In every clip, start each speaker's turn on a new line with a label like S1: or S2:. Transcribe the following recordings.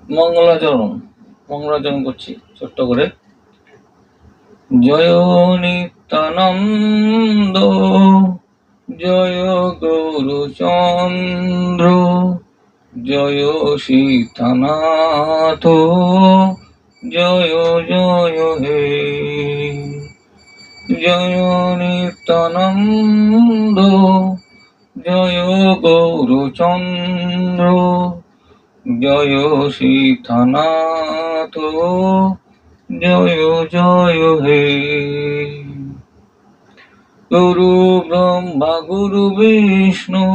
S1: মঙ্গলাচরণ মঙ্গলাচরণ করছি ছোট্ট করে। জয় নিত্যানন্দ, জয় গৌরচন্দ্র, জয় সীতানাথ, জয় জয় হে। জয় নিত্যানন্দ, জয় গৌরচন্দ্র, জয় সীতানাথ, জয় জয় হে। গুরু ব্রহ্মা গুরু বিষ্ণু,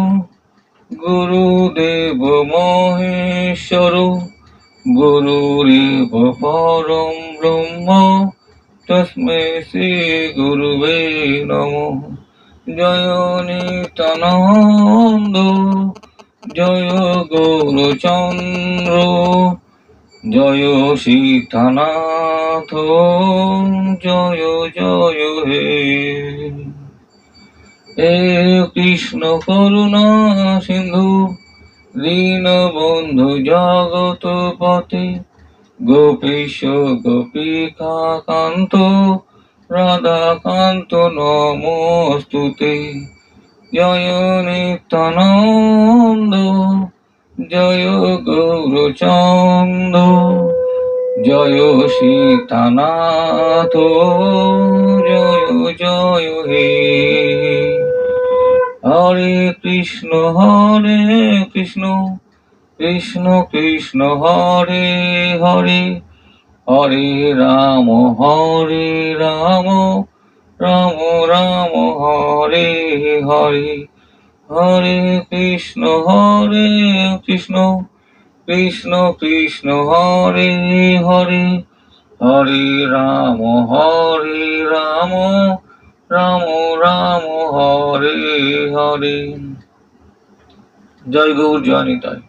S1: গুরুদেব মহেশ্বর, গুরুরেব পরম ব্রহ্ম, তস্मै শ্রী গুরুবে নমঃ। জয় নিত্যানন্দ, জয় গৌরচন্দ্র, জয় সীতানাথ, জয় জয় হে। হে কৃষ্ণ করুণা সিন্ধু, দীনবন্ধু জগৎপতে, গোপীশ গোপিকা কান্ত, রাধাকান্ত নমস্তুতে। জয় নিত্যানন্দ, জয় গৌরচন্দ্র, জয় সীতানাথ, জয় জয় হে। হরে কৃষ্ণ কৃষ্ণ কৃষ্ণ হরে হরে, হরে রাম রাম রাম হরে হরে। হরে কৃষ্ণ কৃষ্ণ কৃষ্ণ হরে হরে, হরে রাম রাম রাম হরে হরে। জয় গৌর, জয় নিতাই,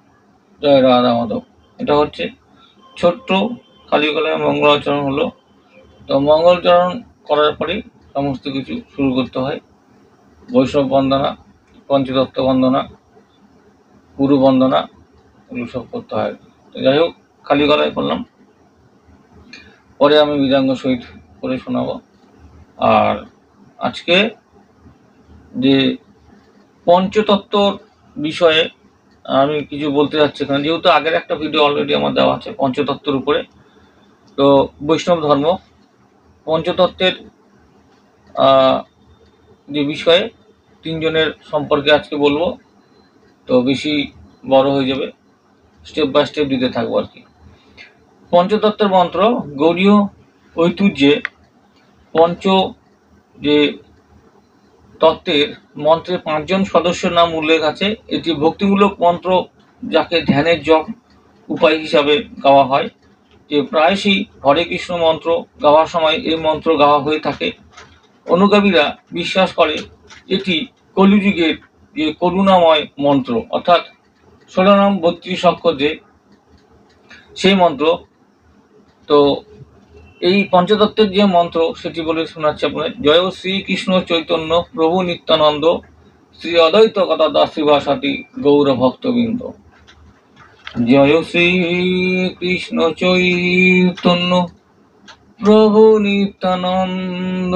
S1: জয় রাধা মাধব। এটা হচ্ছে ছোট্ট কালীকলায় মঙ্গলাচরণ হলো। তো মঙ্গলাচরণ করার পরে সমস্ত কিছু শুরু করতে হয়। বৈষ্ণব বন্দনা, পঞ্চতত্ত্ব বন্দনা, গুরু বন্দনা, এগুলো সব করতে হয়। তো যাই হোক, খালি গলায় করলাম, পরে আমি মৃদঙ্গ সহিত করে শোনাবো। আর আজকে যে পঞ্চতত্ত্বর বিষয়ে আমি কিছু বলতে যাচ্ছি এখানে, যেহেতু আগের একটা ভিডিও অলরেডি আমার দেওয়া আছে পঞ্চতত্ত্বের উপরে। তো বৈষ্ণব ধর্ম পঞ্চতত্ত্বের যে বিষয়ে তিনজনের সম্পর্কে আজকে বলবো। তো বেশি বড় হয়ে যাবে, স্টেপ বাই স্টেপ দিতে থাকবো আর কি। পঞ্চতত্ত্বের মন্ত্র গৌড়ীয় ঐতিহ্যে পঞ্চ যে তত্ত্বের মন্ত্রে 5 জন সদস্যের নাম উল্লেখ আছে। এটি ভক্তিমূলক মন্ত্র, যাকে ধ্যানের জপ উপায় হিসাবে গাওয়া হয়। যে প্রায়শই হরে কৃষ্ণ মন্ত্র গাওয়ার সময় এই মন্ত্র গাওয়া হয়ে থাকে। অনুগামীরা বিশ্বাস করে এটি কলিযুগের যে করুণাময় মন্ত্র, অর্থাৎ 16 নাম 32 অক্ষর যে সেই মন্ত্র। তো এই পঞ্চতত্ত্বের যে মন্ত্র সেটি বলে শোনাচ্ছে আপনার। জয় শ্রীকৃষ্ণ চৈতন্য প্রভু নিত্যানন্দ, শ্রী অদ্বৈত গদাধর শিবাসাদি গৌর ভক্তবৃন্দ। জয় শ্রীকৃষ্ণ চৈতন্য প্রভু নিত্যানন্দ,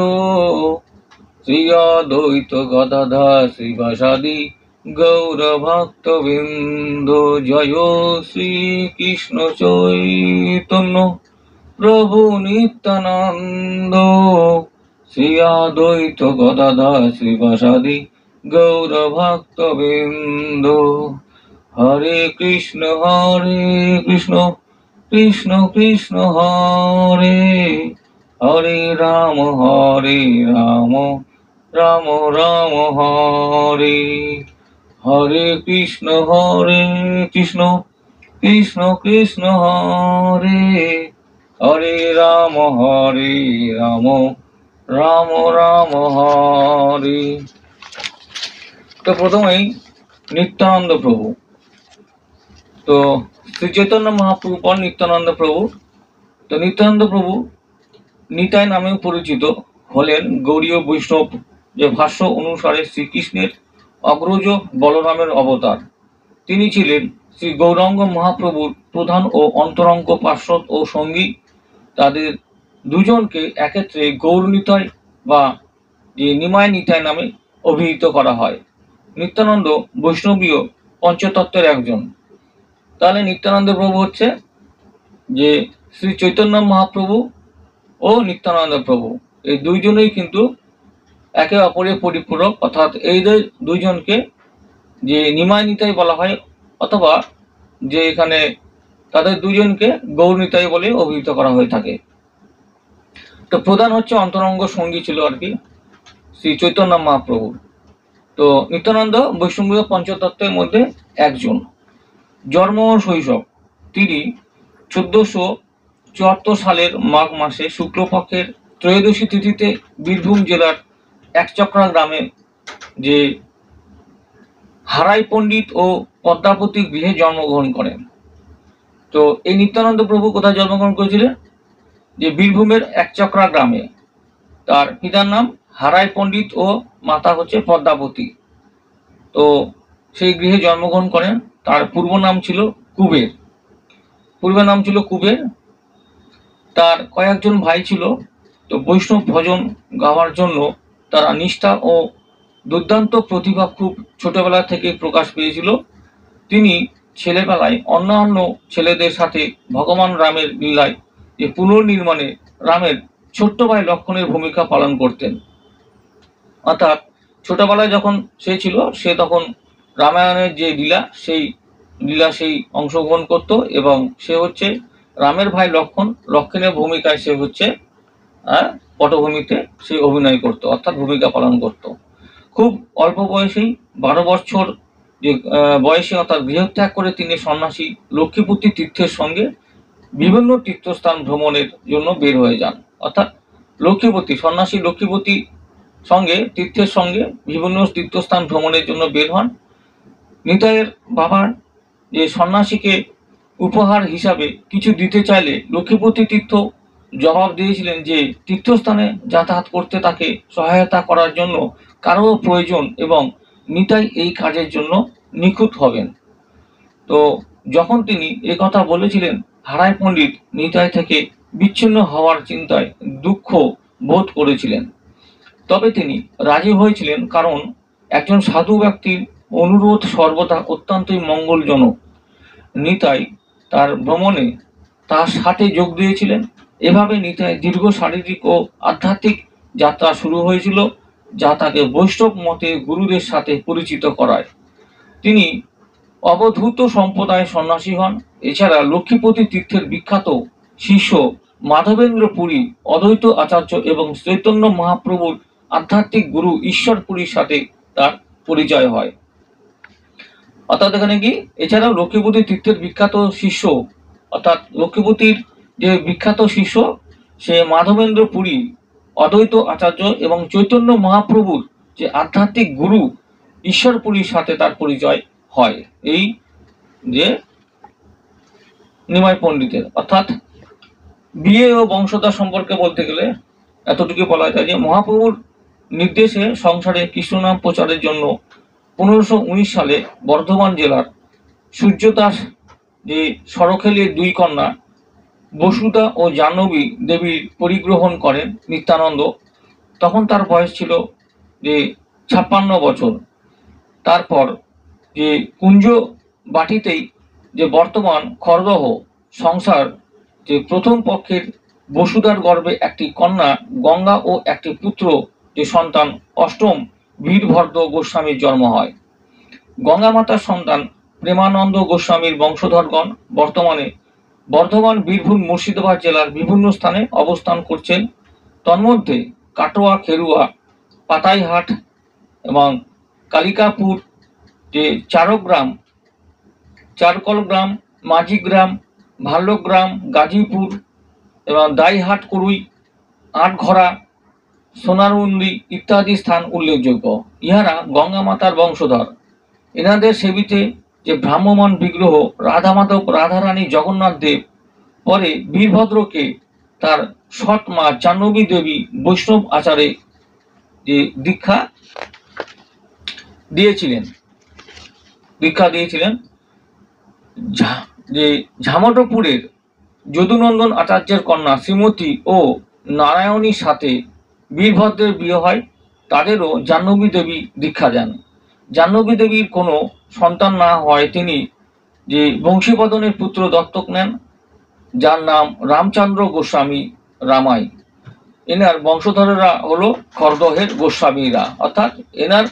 S1: শ্রী অদ্বৈত গদাধর শিবাসাদি গৌর ভক্তবৃন্দ। জয় শ্রীকৃষ্ণ চৈতন্য প্রভু নিত্যানন্দ, শ্রী অদ্বৈত গদাধর শিবাসাদি গৌর ভক্তবৃন্দ। হরে কৃষ্ণ কৃষ্ণ কৃষ্ণ হরে হরে, রাম রাম রাম হরে হরে। কৃষ্ণ কৃষ্ণ কৃষ্ণ হরে হরে, রাম রাম রাম হরে। তো প্রথমেই নিত্যানন্দ প্রভু। তো শ্রী চৈতন্য মহাপ্রভু পর নিত্যানন্দ প্রভু। তো নিত্যানন্দ প্রভু নিতাই নামেও পরিচিত হলেন গৌড়ীয় বৈষ্ণব যে ভাষ্য অনুসারে শ্রীকৃষ্ণের অগ্রজ বলরামের অবতার। তিনি ছিলেন শ্রী গৌরাঙ্গ মহাপ্রভুর প্রধান ও অন্তরঙ্গ পার্শ্বদ ও সঙ্গী। তাদের দুজনকে একত্রে গৌরনিতাই বা যে নিমাই নিতাই নামে অভিহিত করা হয়। নিত্যানন্দ বৈষ্ণবীয় পঞ্চতত্ত্বের একজন। তাহলে নিত্যানন্দ প্রভু হচ্ছে যে শ্রী চৈতন্য মহাপ্রভু ও নিত্যানন্দ প্রভু, এই দুইজনেই কিন্তু একে অপরের পরিপূরক, অর্থাৎ এই দুইজনকে যে নিমাই নিতাই বলা হয়, অথবা যে এখানে তাদের দুজনকে গৌরনিতাই বলে অভিহিত করা হয়ে থাকে। তো প্রধান হচ্ছে অন্তরঙ্গ সঙ্গী ছিল আর কি শ্রী চৈতন্য মহাপ্রভু। তো নিত্যানন্দ বৈষ্ণবীয় পঞ্চতত্ত্বের মধ্যে একজন। জন্ম ও শৈশব, তিনি 1474 সালের মাঘ মাসে শুক্লপক্ষের ত্রয়োদশী তিথিতে বীরভূম জেলার একচক্রা গ্রামে যে হারাই পণ্ডিত ও পদ্মাবতী গৃহে জন্মগ্রহণ করেন। তো এই নিত্যানন্দ প্রভু কোথায় জন্মগ্রহণ করেছিলেন? যে বীরভূমের একচক্রা গ্রামে। তার পিতার নাম হারাই পণ্ডিত ও মাতা হচ্ছে পদ্মাবতী। তো সেই গৃহে জন্মগ্রহণ করেন। তার পূর্ব নাম ছিল কুবের। পূর্বের নাম ছিল কুবের। তার কয়েকজন ভাই ছিল। তো বৈষ্ণব ভজন গাওয়ার জন্য তারা নিষ্ঠা ও দুর্দান্ত প্রতিভা খুব ছোটবেলা থেকে প্রকাশ পেয়েছিল। তিনি ছেলেবেলায় অন্যান্য ছেলেদের সাথে ভগবান রামের লীলায় যে পুনর্নির্মাণে রামের ছোট্ট ভাই লক্ষণের ভূমিকা পালন করতেন। অর্থাৎ ছোটবেলায় যখন সে ছিল, সে তখন রামায়ণের যে লীলা সেই অংশগ্রহণ করত, এবং সে হচ্ছে রামের ভাই লক্ষণের ভূমিকায় সে হচ্ছে পটভূমিতে সে অভিনয় করত, অর্থাৎ ভূমিকা পালন করত। খুব অল্প বয়সেই 12 বছর যে বয়সে অর্থাৎ গৃহত্যাগ করে তিনি সন্ন্যাসী লক্ষ্মীপতি তীর্থের সঙ্গে বিভিন্ন তীর্থস্থান ভ্রমণের জন্য বের হয়ে যান। অর্থাৎ সন্ন্যাসী লক্ষ্মীপতি সঙ্গে তীর্থের সঙ্গে বিভিন্ন তীর্থস্থান ভ্রমণের জন্য বের হন। নিতাইয়ের বাবার যে সন্ন্যাসীকে উপহার হিসাবে কিছু দিতে চাইলে লক্ষ্মীপতি তীর্থ জবাব দিয়েছিলেন যে তীর্থস্থানে যাতায়াত করতে তাকে সহায়তা করার জন্য কারো প্রয়োজন এবং নিতাই এই কাজের জন্য নিখুঁত হবেন। তো যখন তিনি এই কথা বলেছিলেন, হারাই পণ্ডিত নিতাই থেকে বিচ্ছিন্ন হওয়ার চিন্তায় দুঃখ বোধ করেছিলেন। তবে তিনি রাজি হয়েছিলেন, কারণ একজন সাধু ব্যক্তির অনুরোধ সর্বদা অত্যন্তই মঙ্গলজনক। নিতাই তার ভ্রমণে তার সাথে যোগ দিয়েছিলেন। এভাবে নিতাই দীর্ঘ শারীরিক ও আধ্যাত্মিক যাত্রা শুরু হয়েছিল, যা তাকে বৈষ্ণব মতে গুরুদের সাথে পরিচিত করায়। তিনি অবধূত সম্প্রদায় সন্ন্যাসী হন। এছাড়া লক্ষ্মীপতি তীর্থের বিখ্যাত শিষ্য মাধবেন্দ্র পুরী, অদ্বৈত আচার্য এবং চৈতন্য মহাপ্রভুর আধ্যাত্মিক গুরু ঈশ্বর পুরীর সাথে তার পরিচয় হয়। অর্থাৎ এখানে কি, এছাড়াও লক্ষ্মীপতি তীর্থের বিখ্যাত শিষ্য, অর্থাৎ লক্ষ্মীপতির যে বিখ্যাত শিষ্য সে মাধবেন্দ্র পুরী, অদ্বৈত আচার্য এবং চৈতন্য মহাপ্রভুর যে আধ্যাত্মিক গুরু ঈশ্বর পুরীর সাথে তার পরিচয় হয় এই যে নিমাই পণ্ডিতের। অর্থাৎ বিয়ে ও বংশধর সম্পর্কে বলতে গেলে এতটুকু বলা যায় যে মহাপ্রভুর নির্দেশে সংসারে কৃষ্ণ নাম প্রচারের জন্য 1519 সালে বর্ধমান জেলার সূর্যদাস যে সরখেলের দুই কন্যা বসুদা ও জাহ্নবী দেবীর পরিগ্রহণ করেন নিত্যানন্দ। তখন তার বয়স ছিল যে 56 বছর। তারপর যে কুঞ্জ বাটিতেই যে বর্তমান খড়দহ সংসার যে প্রথম পক্ষের বসুদার গর্ভে একটি কন্যা গঙ্গা ও একটি পুত্র যে সন্তান অষ্টম বীরভদ্র গোস্বামীর জন্ম হয়। গঙ্গা মাতার সন্তান প্রেমানন্দ গোস্বামীর বংশধরগণ বর্তমানে বর্ধমান, বীরভূম, মুর্শিদাবাদ জেলার বিভিন্ন স্থানে অবস্থান করছেন। তন্মধ্যে কাটোয়া, খেরুয়া, পাতাইহাট এবং কালিকাপুর, যে চারগ্রাম, চারকলগ্রাম, মাঝিগ্রাম, ভাল্যগ্রাম, গাজীপুর এবং দাইহাট, কুড়ুই, আটঘরা, সোনারুন্দি ইত্যাদি স্থান উল্লেখযোগ্য। ইহারা গঙ্গা মাতার বংশধর। এনাদের সেবিতে যে ভ্রাম্যমান বিগ্রহ রাধা মাধব, রাধারানী, জগন্নাথ দেব পরে বীরভদ্রকে তার সৎ মা জাহ্নবী দেবী বৈষ্ণব আচারে যে দীক্ষা দিয়েছিলেন। যে ঝামটপুরের যদুনন্দন আচার্যের কন্যা শ্রীমতী ও নারায়ণীর সাথে বীরভদ্রের বিয়ে হয়। তাদেরও জাহ্নবী দেবী দীক্ষা দেন। জাহ্নবী দেবীর কোনো সন্তান না হয় তিনি যে বংশীবদনের পুত্র দত্তক নেন, যার নাম রামচন্দ্র গোস্বামী রামাই। এনার বংশধরেরা হলো খরদহের গোস্বামীরা, অর্থাৎ এনার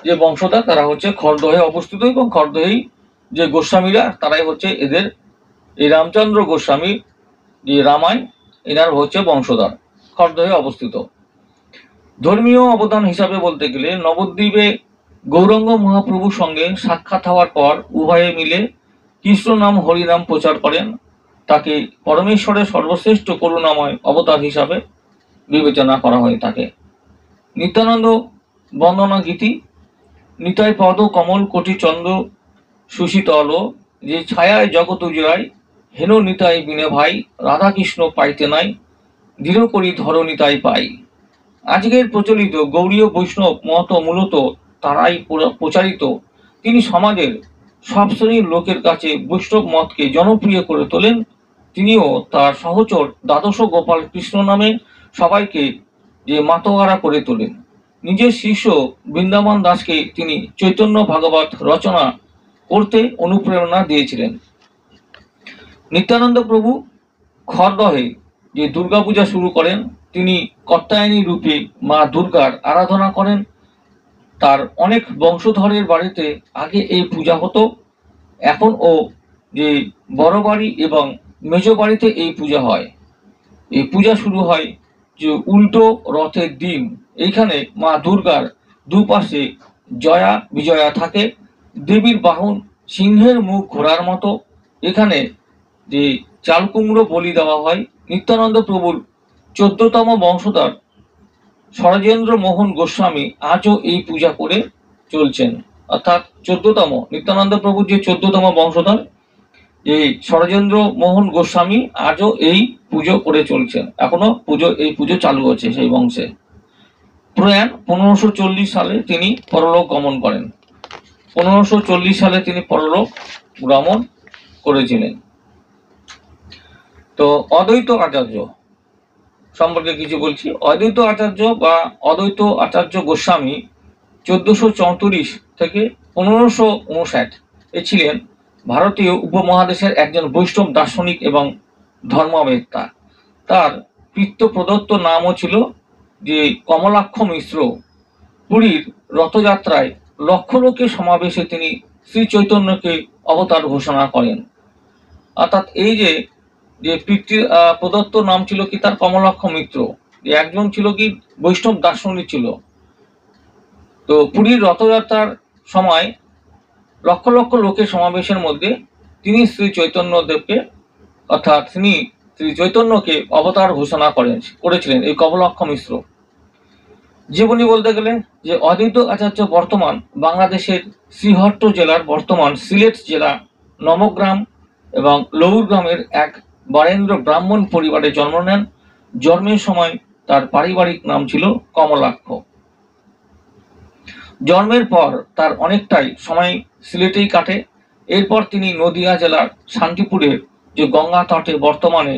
S1: যে বংশধর তারা হচ্ছে খরদহে অবস্থিত, এবং খরদহেই যে গোস্বামীরা তারাই হচ্ছে এদের এই রামচন্দ্র গোস্বামী যে রামাই এনার হচ্ছে বংশধর, খরদহে অবস্থিত। ধর্মীয় অবদান হিসাবে বলতে গেলে নবদ্বীপে গৌরাঙ্গ মহাপ্রভুর সঙ্গে সাক্ষাৎ হওয়ার পর উভয়ে মিলে কৃষ্ণ নাম হরিনাম প্রচার করেন। তাকে পরমেশ্বরের সর্বশ্রেষ্ঠ করুণাময় অবতার হিসাবে বিবেচনা করা হয়ে থাকে। নিত্যানন্দ বন্দনা গীতি নিতাই পদ কমল কোটি চন্দ্র সুশীতল যে ছায়ায় জগৎ উজড়ায় হেন নিতাই বিনে ভাই রাধাকৃষ্ণ পাইতে নাই দৃঢ় করি ধর নিতাই পাই। আজকের প্রচলিত গৌড়ীয় বৈষ্ণব মত মূলত তারাই প্রচারিত। তিনি সমাজের সব শ্রেণীর লোকের কাছে বৈষ্ণব মতকে জনপ্রিয় করে তোলেন। তিনিও তার সহচর দ্বাদশ গোপাল কৃষ্ণ নামে সবাইকে যে মাতোয়ারা করে তোলেন। নিজের শিষ্য বৃন্দাবন দাসকে তিনি চৈতন্য ভাগবত রচনা করতে অনুপ্রেরণা দিয়েছিলেন। নিত্যানন্দ প্রভু খরদহে যে দুর্গাপূজা শুরু করেন, তিনি কাত্যায়নী রূপে মা দুর্গার আরাধনা করেন। তার অনেক বংশধরের বাড়িতে আগে এই পূজা হতো, এখনও যে বড় বাড়ি এবং মেজ বাড়িতে এই পূজা হয়। এই পূজা শুরু হয় যে উল্টো রথের দিন। এইখানে মা দুর্গার দুপাশে জয়া বিজয়া থাকে। দেবীর বাহন সিংহের মুখ ঘোড়ার মতো। এখানে যে চাল কুমড়ো বলি দেওয়া হয়। নিত্যানন্দ প্রভুর 14তম বংশধর শরজেন্দ্র মোহন গোস্বামী আজও এই পূজা করে চলছেন, অর্থাৎ 14তম নিত্যানন্দ প্রভুর যে 14তম বংশধর এই শরজেন্দ্র মোহন গোস্বামী আজও এই পুজো করে চলছেন। এখনো এই পুজো চালু আছে সেই বংশে। প্রয়াণ 1540 সালে তিনি পরলোক গমন করেন। 1540 সালে তিনি পরলোক গমন করেছিলেন। তো অদ্বৈত আচার্য সম্পর্কে কিছু বলছি। অদ্বৈত আচার্য বা অদ্বৈত আচার্য গোস্বামী 1434 থেকে 1559 এ ছিলেন ভারতীয় উপমহাদেশের একজন বৈষ্ণব দার্শনিক এবং ধর্মবেত্তা। তার পিতৃ প্রদত্ত নামও ছিল যে কমলাক্ষ মিশ্র। পুরীর রথযাত্রায় লক্ষ লোকের সমাবেশে তিনি শ্রী চৈতন্যকে অবতার ঘোষণা করেন। অর্থাৎ এই যে পিতৃ প্রদত্ত নাম ছিল কি তার কমলাক্ষ মিত্র, একজন ছিল কি বৈষ্ণব দার্শনিক ছিল। তো পুরীর রথযাত্রার সময় লক্ষ লক্ষ লোকের সমাবেশের মধ্যে তিনি শ্রী চৈতন্য দেবকে অর্থাৎ তিনি শ্রী চৈতন্যকে অবতার ঘোষণা করেছিলেন এই কমলাক্ষ মিশ্র। জীবনী বলতে গেলে যে অদ্বৈত আচার্য বর্তমান বাংলাদেশের শ্রীহট্ট জেলার বর্তমান সিলেট জেলা নবগ্রাম এবং লৌর গ্রামের এক বরেন্দ্র ব্রাহ্মণ পরিবারে জন্ম নেন। জন্মের সময় তার পারিবারিক নাম ছিল কমলাক্ষ। জন্মের পর তার অনেকটাই সময় সিলেটেই কাটে। এরপর তিনি নদিয়া জেলার শান্তিপুরের যে গঙ্গা তটে বর্তমানে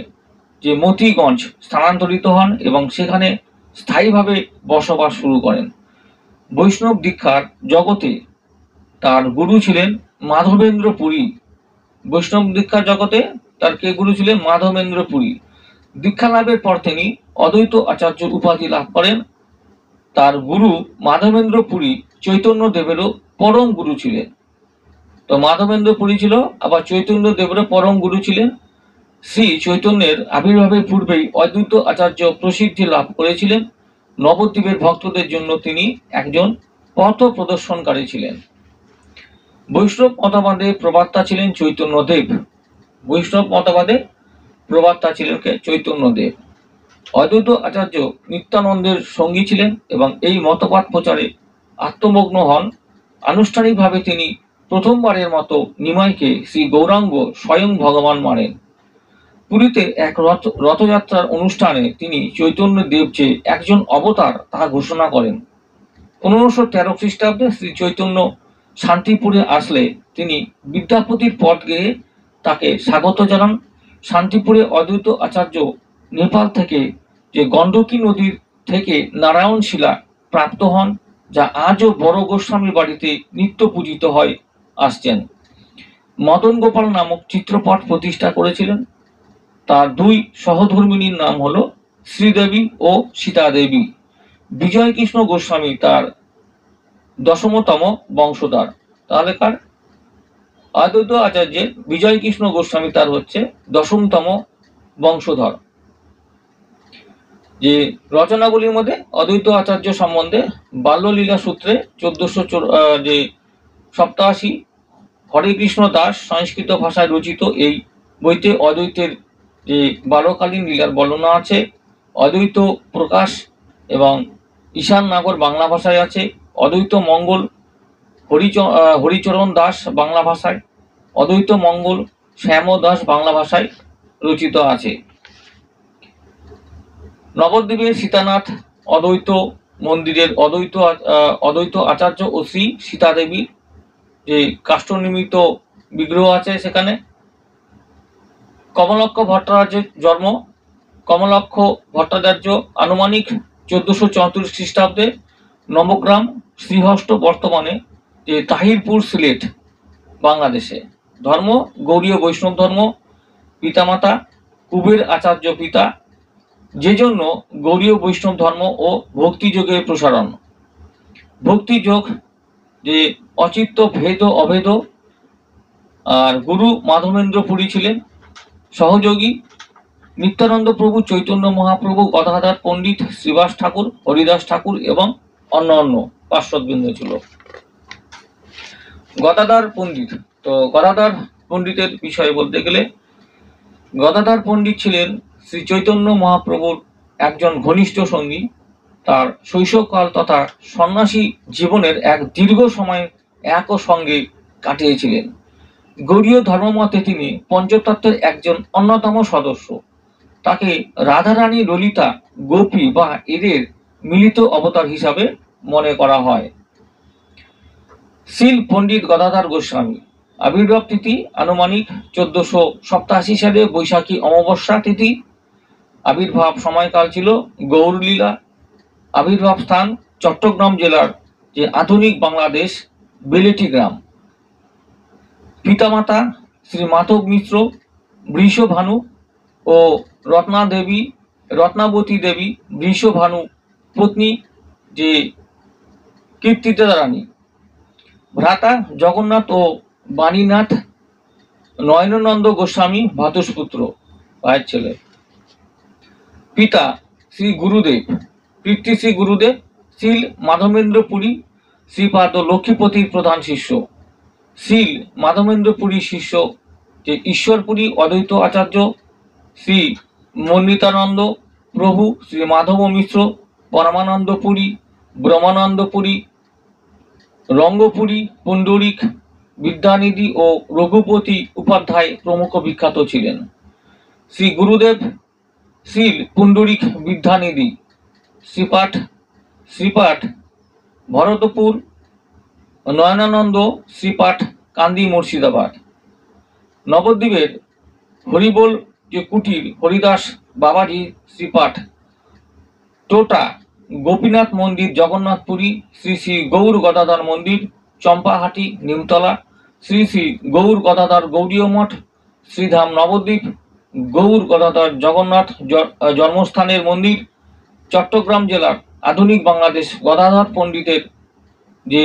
S1: যে মতিগঞ্জ স্থানান্তরিত হন এবং সেখানে স্থায়ীভাবে বসবাস শুরু করেন। বৈষ্ণব দীক্ষার জগতে তার গুরু ছিলেন মাধবেন্দ্র পুরী। বৈষ্ণব দীক্ষার জগতে তার কে গুরু ছিলেন? মাধবেন্দ্র পুরী। দীক্ষা লাভের পর তিনি অদ্বৈত আচার্য উপাধি লাভ করেন। তার গুরু মাধবেন্দ্র পুরী চৈতন্য দেবেরও পরম গুরু ছিলেন। তো মাধবেন্দ্র পুরী ছিল, আবার চৈতন্য দেবেরও পরম গুরু ছিলেন। শ্রী চৈতন্যের আবির্ভাবের পূর্বেই অদ্বৈত আচার্য প্রসিদ্ধি লাভ করেছিলেন। নবদ্বীপের ভক্তদের জন্য তিনি একজন পথ প্রদর্শনকারী ছিলেন। বৈষ্ণব মতবাদে প্রবক্তা ছিলেন চৈতন্যদেব। বৈষ্ণব মতবাদে প্রবক্তা ছিলেন কে? চৈতন্যদেব। অদ্বৈত আচার্য নিত্যানন্দের সঙ্গী ছিলেন এবং এই মতবাদ প্রচারে আত্মমগ্ন হন। আনুষ্ঠানিকভাবে তিনি প্রথমবারের মতো নিমাইকে শ্রী গৌরাঙ্গ স্বয়ং ভগবান মানেন। পুরীতে এক রথযাত্রার অনুষ্ঠানে তিনি চৈতন্য দেব যে একজন অবতার তা ঘোষণা করেন। 1513 খ্রিস্টাব্দে শ্রী চৈতন্য শান্তিপুরে আসলে তিনি বিদ্যাপতির পথ গেয়ে তাকে স্বাগত জানান। শান্তিপুরে অদ্বৈত আচার্য নেপাল থেকে যে গণ্ডকী নদীর থেকে নারায়ণ শিলা প্রাপ্ত হন, যা আজও বড় গোস্বামী বাড়িতে নিত্য পূজিত হয় আসছেন। মদন গোপাল নামক চিত্রপট প্রতিষ্ঠা করেছিলেন। তার দুই সহধর্মিণীর নাম হলো শ্রীদেবী ও সীতা দেবী। বিজয় কৃষ্ণ গোস্বামী তার 10তম বংশধর। তাহলে কার? অদ্বৈত আচার্যের বিজয় কৃষ্ণ গোস্বামী তার হচ্ছে 10তম বংশধর। যে রচনাগুলির মধ্যে অদ্বৈত আচার্য সম্বন্ধে বাল্যলীলা সূত্রে 1487 হরে কৃষ্ণ দাস সংস্কৃত ভাষায় রচিত এই বইতে অদ্বৈতের যে বালকালীন লীলার বর্ণনা আছে। অদ্বৈত প্রকাশ এবং ঈশান নাগর বাংলা ভাষায় আছে। অদ্বৈত মঙ্গল হরিচরণ দাস বাংলা ভাষায়, অদ্বৈত মঙ্গল শ্যাম দাস বাংলা ভাষায় রচিত আছে। নবদ্বীপের সীতানাথ অদ্বৈত মন্দিরের অদ্বৈত আচার্য ও শ্রী সীতা দেবীর যে কাষ্ঠ নির্মিত বিগ্রহ আছে সেখানে। কমলাক্ষ ভট্টাচার্যের জন্ম। কমলাক্ষ ভট্টাচার্য আনুমানিক 1434 খ্রিস্টাব্দে নবগ্রাম শ্রীহস্ত, বর্তমানে যে তাহিরপুর, সিলেট, বাংলাদেশে। ধর্ম গৌড়ীয় বৈষ্ণব ধর্ম। পিতামাতা কুবের আচার্য পিতা, যে জন্য গৌড়ীয় বৈষ্ণব ধর্ম ও ভক্তিযোগের প্রসারণ। ভক্তিযোগ যে অচিত্ত ভেদ অভেদ। আর গুরু মাধবেন্দ্র পুরী ছিলেন সহযোগী। নিত্যানন্দ প্রভু, চৈতন্য মহাপ্রভু, গদাধর পণ্ডিত, শ্রীবাস ঠাকুর, হরিদাস ঠাকুর এবং অন্যান্য পার্শ্বদবৃন্দ ছিল। গদাধর পণ্ডিত। তো গদাধর পণ্ডিতের বিষয়ে বলতে গেলে, গদাধর পণ্ডিত ছিলেন শ্রী চৈতন্য মহাপ্রভুর একজন ঘনিষ্ঠ সঙ্গী। তার শৈশবকাল তথা সন্ন্যাসী জীবনের এক দীর্ঘ সময় এক সঙ্গে কাটিয়েছিলেন। গৌড়ীয় ধর্মমতে তিনি পঞ্চতত্ত্বের একজন অন্যতম সদস্য। তাকে রাধারানী, ললিতা, গোপী বা এদের মিলিত অবতার হিসাবে মনে করা হয়। শীল পণ্ডিত গদাধর গোস্বামী। আবির্ভাব তিথি আনুমানিক 1487 সালে বৈশাখী অমাবস্যা তিথি। আবির্ভাব সময়কাল ছিল গৌরলীলা। আবির্ভাব স্থান চট্টগ্রাম জেলার যে আধুনিক বাংলাদেশ বেলেটি গ্রাম। পিতামাতা শ্রী মাধব মিশ্র, বৃষভানু ও রত্নাবতী দেবী বৃষভানু পত্নী যে কীর্তিদা রানী। ভ্রাতা জগন্নাথ ও বাণীনাথ নয়নানন্দ গোস্বামী ভ্রাতুষ্পুত্র, ভাইয়ের ছেলে। পিতা শ্রী গুরুদেব, পিতৃ শ্রী গুরুদেব শীল মাধবেন্দ্র পুরী, শ্রীপাদ লক্ষ্মীপতির প্রধান শিষ্য। শীল মাধবেন্দ্র পুরী শিষ্য যে ঈশ্বরপুরী অদ্বৈত আচার্য শ্রী মন্ডিতানন্দ প্রভু, শ্রী মাধব মিশ্র, পরমানন্দ পুরী, ব্রহ্মানন্দ পুরী, রঙ্গপুরী, পুণ্ডরিক, বিদ্যানিধি ও রঘুপতি উপাধ্যায় প্রমুখ বিখ্যাত ছিলেন। শ্রী গুরুদেব শীল পুণ্ডরিক বিদ্যানিধি, শ্রীপাঠ ভরতপুর, নয়নানন্দ শ্রীপাঠ কান্দি মুর্শিদাবাদ। নবদ্বীপের হরিবোল যে কুটির হরিদাস বাবাজি শ্রীপাঠ টোটা, গোপীনাথ মন্দির জগন্নাথপুরী, শ্রী শ্রী গৌর গদাধর মন্দির চম্পাহাটি নিমতলা, শ্রী শ্রী গৌর গদাধর গৌড়ীয় মঠ শ্রীধাম নবদ্বীপ, গৌর গদাধর জগন্নাথ জন্মস্থানের মন্দির চট্টগ্রাম জেলার আধুনিক বাংলাদেশ গদাধর পণ্ডিতের যে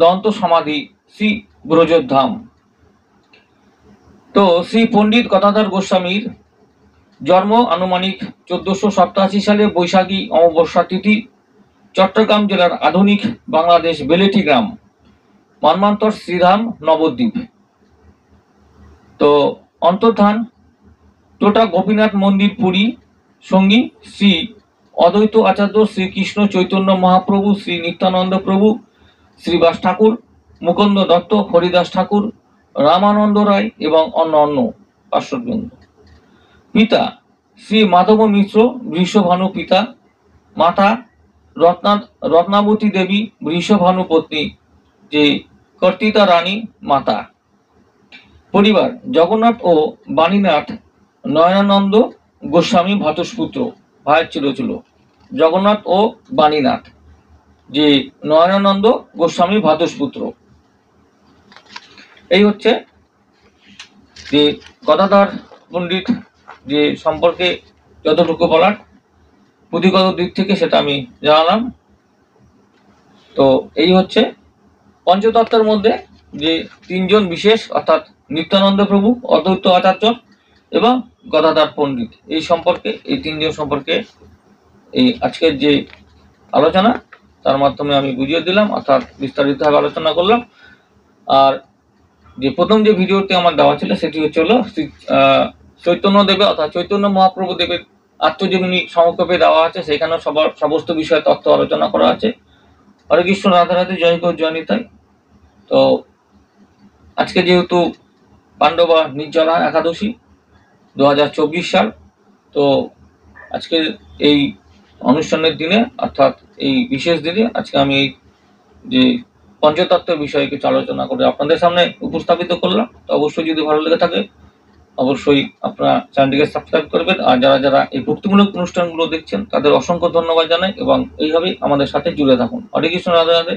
S1: দন্ত সমাধি শ্রী ব্রজধাম। তো শ্রী পণ্ডিত গদাধর গোস্বামীর জন্ম আনুমানিক 1487 সালে বৈশাখী অমাবস্যা তিথি, চট্টগ্রাম জেলার আধুনিক বাংলাদেশ বেলেটি গ্রাম, মন্বন্তর শ্রীধাম নবদ্বীপ। তো অন্তর্ধান টোটা গোপীনাথ মন্দির পুরী, সঙ্গী শ্রী অদ্বৈত আচার্য শ্রী কৃষ্ণ চৈতন্য মহাপ্রভু, শ্রী নিত্যানন্দ প্রভু, শ্রীবাস ঠাকুর, মুকুন্দ দত্ত, হরিদাস ঠাকুর, রামানন্দ রায় এবং অন্যান্য পার্শ্ববৃন্দ। পিতা শ্রী মাধব মিশ্র বৃষভানু পিতা, মাতা রত্নাবতী দেবী বৃষভানু পত্নী যে কর্তিতা রানী মাতা। পরিবার জগন্নাথ ও বাণীনাথ নয়নানন্দ গোস্বামী ভ্রাতুষ্পুত্র, ভাইয়ের ছিল জগন্নাথ ও বাণীনাথ, যে নয়নানন্দ গোস্বামী ভ্রাতুষ্পুত্র। এই হচ্ছে যে গদাধর পণ্ডিত যে সম্পর্কে যতটুকু বলার পুঁথিগত দিক থেকে সেটা আমি জানালাম। তো এই হচ্ছে পঞ্চতত্ত্বের মধ্যে যে তিনজন বিশেষ, অর্থাৎ নিত্যানন্দ প্রভু, অদ্বৈত আচার্য এবং গদাধর পণ্ডিত, এই সম্পর্কে, এই তিনজন সম্পর্কে এই আজকের যে আলোচনা তার মাধ্যমে আমি বুঝিয়ে দিলাম, অর্থাৎ বিস্তারিতভাবে আলোচনা করলাম। আর যে প্রথম যে ভিডিওটি আমার দেওয়া ছিল সেটি হলো চৈতন্য দেবের, অর্থাৎ চৈতন্য মহাপ্রভু দেবের আত্মজীবনী সংক্ষেপে দেওয়া আছে, সেখানে সমস্ত বিষয়ে তথ্য আলোচনা করা আছে। হরে কৃষ্ণ, রাধে রাধে, জয় গো জয় নিতাই। তো আজকে যেহেতু পাণ্ডবা নির্জলা একাদশী 2024 সাল, তো আজকে এই অনুষ্ঠানের দিনে, অর্থাৎ এই বিশেষ দিনে আজকে আমি এই যে পঞ্চতত্ত্বের বিষয়ে কিছু আলোচনা করে আপনাদের সামনে উপস্থাপিত করলাম। তো অবশ্যই যদি ভালো লেগে থাকে অবশ্যই আপনারা চ্যানেলটিকে সাবস্ক্রাইব করবেন। আর যারা যারা এই ভক্তিমূলক অনুষ্ঠানগুলো দেখছেন তাদের অসংখ্য ধন্যবাদ জানাই, এবং এইভাবেই আমাদের সাথে জুড়ে থাকুন। হরে কৃষ্ণ, রাধে রাধে,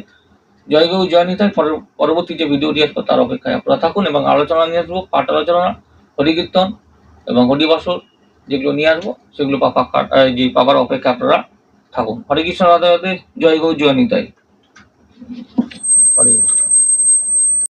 S1: জয় গৌ জয় নিতাই। পরবর্তী যে ভিডিওটি আসবে তার অপেক্ষায় আপনারা থাকুন, এবং আলোচনা নিয়ে আসবো, পাঠ আলোচনা, হরিকীর্তন এবং হরিবাসর যেগুলো নিয়ে আসবো সেগুলো পাবার অপেক্ষা আপনারা থাকুন। হরে কৃষ্ণ, রাধে রাধে, জয় গৌ জয় নিতাই।